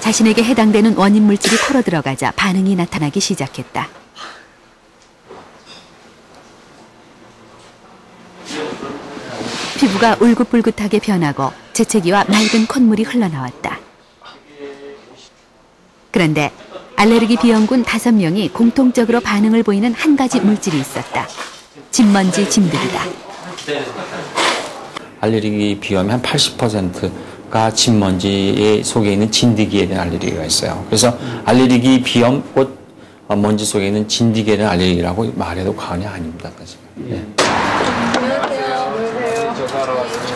자신에게 해당되는 원인 물질이 코로 들어가자 반응이 나타나기 시작했다. 피부가 울긋불긋하게 변하고 재채기와 맑은 콧물이 흘러나왔다. 그런데 알레르기 비염군 5명이 공통적으로 반응을 보이는 한 가지 물질이 있었다. 진먼지 진드기다. 알레르기 비염의 한 80%가 진먼지 속에 있는 진드기에 대한 알레르기가 있어요. 그래서 알레르기 비염 꽃 먼지 속에 있는 진드기에 대한 알레르기라고 말해도 과언이 아닙니다. 네.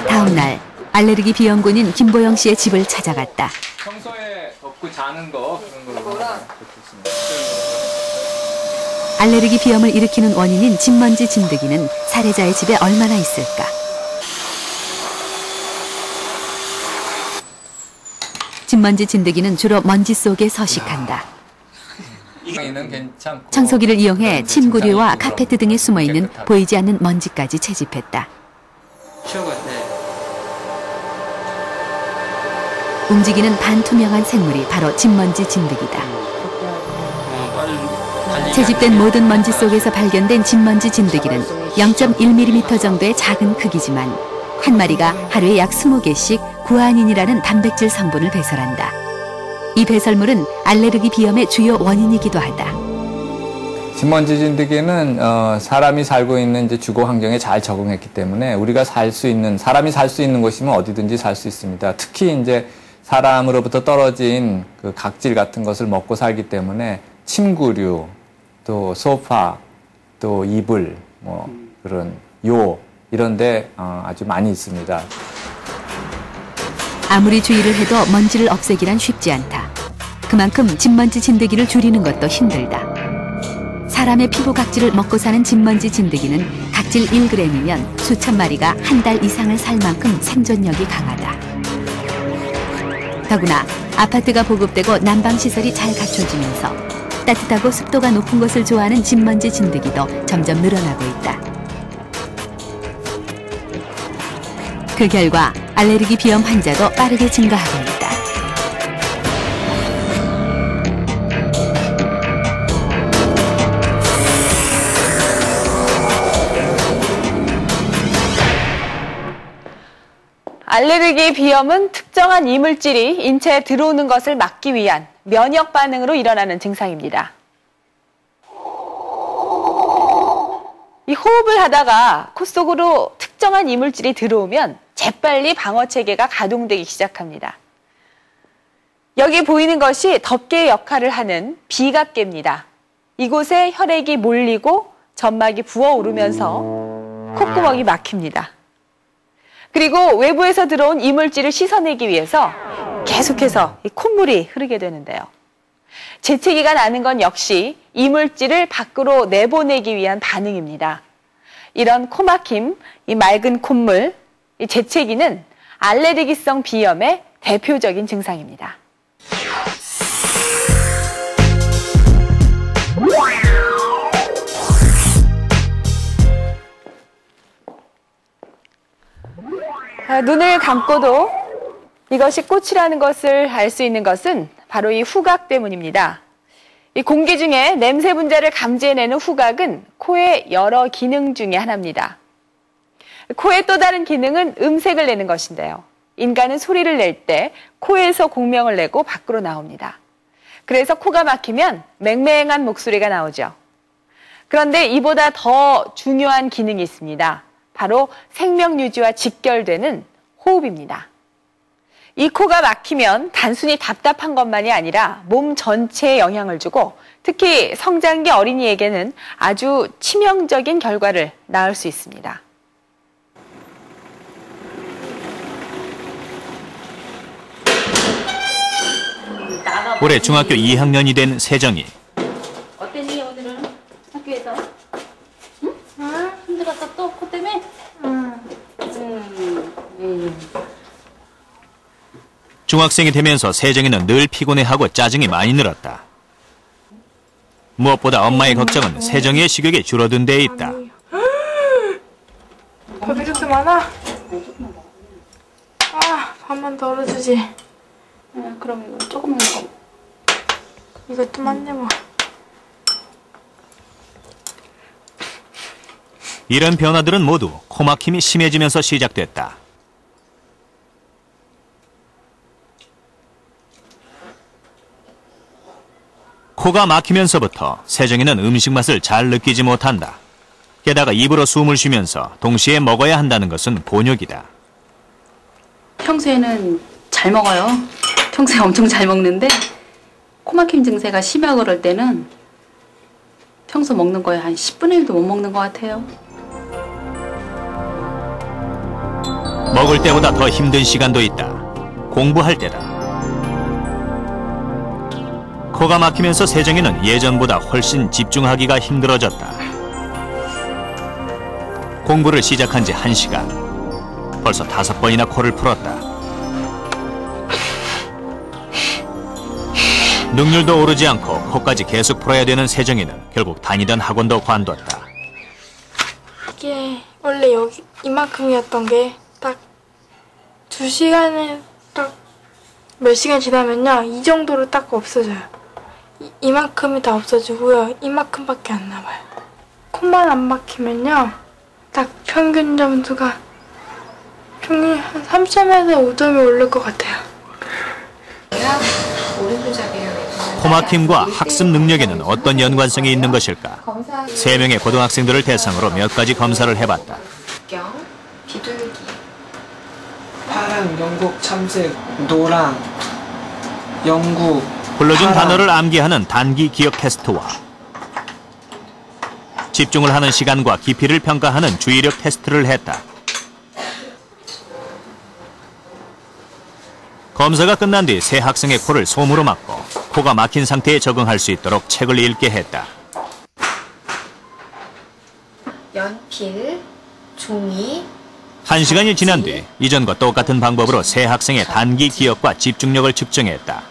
다음 날 알레르기 비염군인 김보영 씨의 집을 찾아갔다. 평소에 덮고 자는 거 그런 걸로 좋습니다. 알레르기 비염을 일으키는 원인인 진먼지 진드기는 사례자의 집에 얼마나 있을까? 진먼지 진드기는 주로 먼지 속에 서식한다. 청소기를 이용해 침구류와 카페트 등에 숨어있는 보이지 않는 먼지까지 채집했다. 움직이는 반투명한 생물이 바로 진먼지 진드기다. 채집된 모든 먼지 속에서 발견된 진먼지 진드기는 0.1mm 정도의 작은 크기지만 한 마리가 하루에 약 20개씩 구아닌이라는 단백질 성분을 배설한다. 이 배설물은 알레르기 비염의 주요 원인이기도 하다. 진먼지 진드기는 사람이 살고 있는 이제 주거 환경에 잘 적응했기 때문에 우리가 사람이 살 수 있는 곳이면 어디든지 살 수 있습니다. 특히 이제 사람으로부터 떨어진 그 각질 같은 것을 먹고 살기 때문에 침구류, 또 소파, 또 이불, 뭐 그런 이런데 아주 많이 있습니다. 아무리 주의를 해도 먼지를 없애기란 쉽지 않다. 그만큼 진먼지 진드기를 줄이는 것도 힘들다. 사람의 피부 각질을 먹고 사는 진먼지 진드기는 각질 1g이면 수천 마리가 한 달 이상을 살 만큼 생존력이 강하다. 더구나 아파트가 보급되고 난방시설이 잘 갖춰지면서 따뜻하고 습도가 높은 곳을 좋아하는 진먼지 진드기도 점점 늘어나고 있다. 그 결과 알레르기 비염 환자도 빠르게 증가하고 있다. 알레르기 비염은 특정한 이물질이 인체에 들어오는 것을 막기 위한 면역 반응으로 일어나는 증상입니다. 이 호흡을 하다가 코 속으로 특정한 이물질이 들어오면 재빨리 방어 체계가 가동되기 시작합니다. 여기 보이는 것이 덮개의 역할을 하는 비각계입니다. 이곳에 혈액이 몰리고 점막이 부어오르면서 콧구멍이 막힙니다. 그리고 외부에서 들어온 이물질을 씻어내기 위해서 계속해서 이 콧물이 흐르게 되는데요. 재채기가 나는 건 역시 이물질을 밖으로 내보내기 위한 반응입니다. 이런 코막힘, 이 맑은 콧물, 이 재채기는 알레르기성 비염의 대표적인 증상입니다. 눈을 감고도 이것이 꽃이라는 것을 알 수 있는 것은 바로 이 후각 때문입니다. 이 공기 중에 냄새 분자를 감지해내는 후각은 코의 여러 기능 중에 하나입니다. 코의 또 다른 기능은 음색을 내는 것인데요. 인간은 소리를 낼 때 코에서 공명을 내고 밖으로 나옵니다. 그래서 코가 막히면 맹맹한 목소리가 나오죠. 그런데 이보다 더 중요한 기능이 있습니다. 바로 생명 유지와 직결되는 호흡입니다. 이 코가 막히면 단순히 답답한 것만이 아니라 몸 전체에 영향을 주고 특히 성장기 어린이에게는 아주 치명적인 결과를 낳을 수 있습니다. 올해 중학교 2학년이 된 세정이. 어땠니 오늘은 학교에서? 응? 아, 힘들었어 또 코 때문에? 중학생이 되면서 세정이는 늘 피곤해하고 짜증이 많이 늘었다. 무엇보다 엄마의 걱정은 세정이의 식욕이 줄어든 데 있다. 밥이 이렇게 많아? 아, 밥만 덜어주지. 그럼 이거 조금 더. 이것도 맞네 뭐. 이런 변화들은 모두 코막힘이 심해지면서 시작됐다. 코가 막히면서부터 세정이는 음식 맛을 잘 느끼지 못한다. 게다가 입으로 숨을 쉬면서 동시에 먹어야 한다는 것은 곤욕이다. 평소에는 잘 먹어요. 평소에 엄청 잘 먹는데 코막힘 증세가 심하고 그럴 때는 평소 먹는 거에 한 10분의 1도 못 먹는 것 같아요. 먹을 때보다 더 힘든 시간도 있다. 공부할 때다. 코가 막히면서 세정이는 예전보다 훨씬 집중하기가 힘들어졌다. 공부를 시작한 지 1시간. 벌써 5번이나 코를 풀었다. 능률도 오르지 않고 코까지 계속 풀어야 되는 세정이는 결국 다니던 학원도 관뒀다. 이게 원래 여기 이만큼이었던 게 딱 2시간에 딱 몇 시간 지나면요 이 정도로 딱 없어져요. 이만큼이 다 없어지고요 이만큼밖에 안 남아요. 코만 안 막히면요 딱 평균 점수가 평균 한 3점에서 5점이 오를 것 같아요. 코막힘과 학습 능력에는 어떤 연관성이 있는 것일까? 3명의 고등학생들을 대상으로 몇 가지 검사를 해봤다. 비둘기, 파랑, 영국, 참새, 노랑, 영국. 불러준 파랑. 단어를 암기하는 단기 기억 테스트와 집중을 하는 시간과 깊이를 평가하는 주의력 테스트를 했다. 검사가 끝난 뒤 세 학생의 코를 솜으로 막고 코가 막힌 상태에 적응할 수 있도록 책을 읽게 했다. 연필, 종이. 1시간이 지난 뒤 이전과 똑같은 방법으로 세 학생의 단기 기억과 집중력을 측정했다.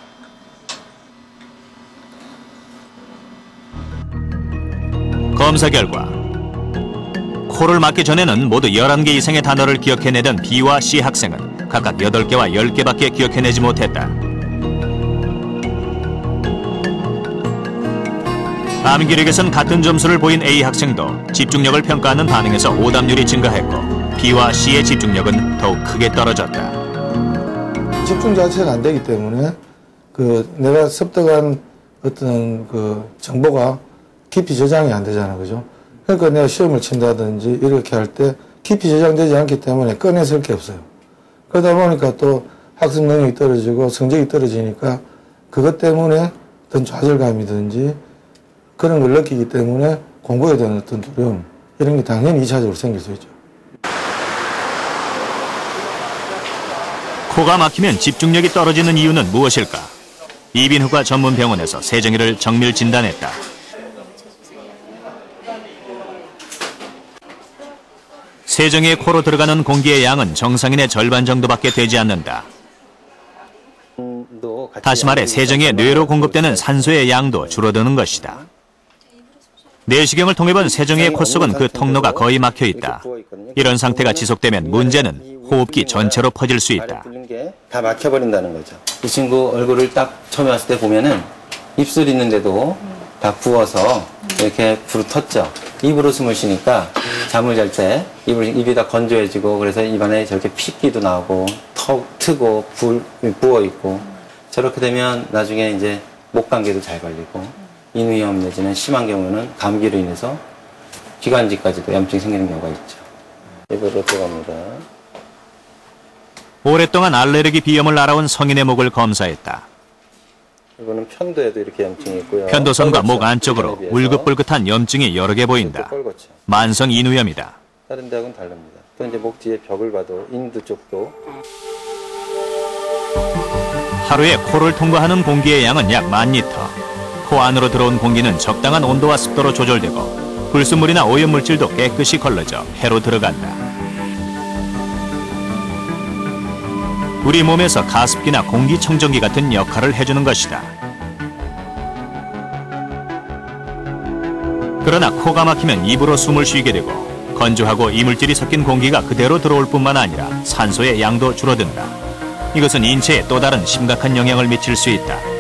검사 결과 코를 막기 전에는 모두 11개 이상의 단어를 기억해내던 B와 C 학생은 각각 8개와 10개밖에 기억해내지 못했다. 암기력에선 같은 점수를 보인 A 학생도 집중력을 평가하는 반응에서 오답률이 증가했고 B와 C의 집중력은 더욱 크게 떨어졌다. 집중 자체가 안 되기 때문에 내가 습득한 어떤 정보가 깊이 저장이 안 되잖아, 그죠? 그러니까 내가 시험을 친다든지 이렇게 할 때 깊이 저장되지 않기 때문에 꺼내쓸 게 없어요. 그러다 보니까 또 학습 능력이 떨어지고 성적이 떨어지니까 그것 때문에 어떤 좌절감이든지 그런 걸 느끼기 때문에 공부에 대한 어떤 두려움 이런 게 당연히 2차적으로 생길 수 있죠. 코가 막히면 집중력이 떨어지는 이유는 무엇일까? 이빈후가 전문 병원에서 세정이를 정밀 진단했다. 세정이의 코로 들어가는 공기의 양은 정상인의 절반 정도밖에 되지 않는다. 다시 말해 세정이의 뇌로 공급되는 산소의 양도 줄어드는 것이다. 내시경을 통해 본 세정이의 코 속은 그 통로가 거의 막혀 있다. 이런 상태가 지속되면 문제는 호흡기 전체로 퍼질 수 있다. 다 막혀버린다는 거죠. 이 친구 얼굴을 딱 처음에 왔을 때 보면은 입술 있는데도 다 부어서 이렇게 불을 텄죠. 입으로 숨을 쉬니까 잠을 잘 때 입이 다 건조해지고 그래서 입안에 저렇게 핏기도 나오고 트고 부어 있고 저렇게 되면 나중에 이제 목 감기도 잘 걸리고 인후염 내지는 심한 경우는 감기로 인해서 기관지까지도 염증이 생기는 경우가 있죠. 입으로 들어갑니다. 오랫동안 알레르기 비염을 앓아온 성인의 목을 검사했다. 이거는 편도에도 이렇게 염증이 있고요. 편도선과 목 안쪽으로 울긋불긋한 염증이 여러 개 보인다. 만성 인후염이다. 다른 데하고는 다릅니다. 또 이제 목 뒤에 벽을 봐도 인두 쪽도 하루에 코를 통과하는 공기의 양은 약 10,000리터. 코 안으로 들어온 공기는 적당한 온도와 습도로 조절되고 불순물이나 오염물질도 깨끗이 걸러져 폐로 들어간다. 우리 몸에서 가습기나 공기청정기 같은 역할을 해주는 것이다. 그러나 코가 막히면 입으로 숨을 쉬게 되고 건조하고 이물질이 섞인 공기가 그대로 들어올 뿐만 아니라 산소의 양도 줄어든다. 이것은 인체에 또 다른 심각한 영향을 미칠 수 있다.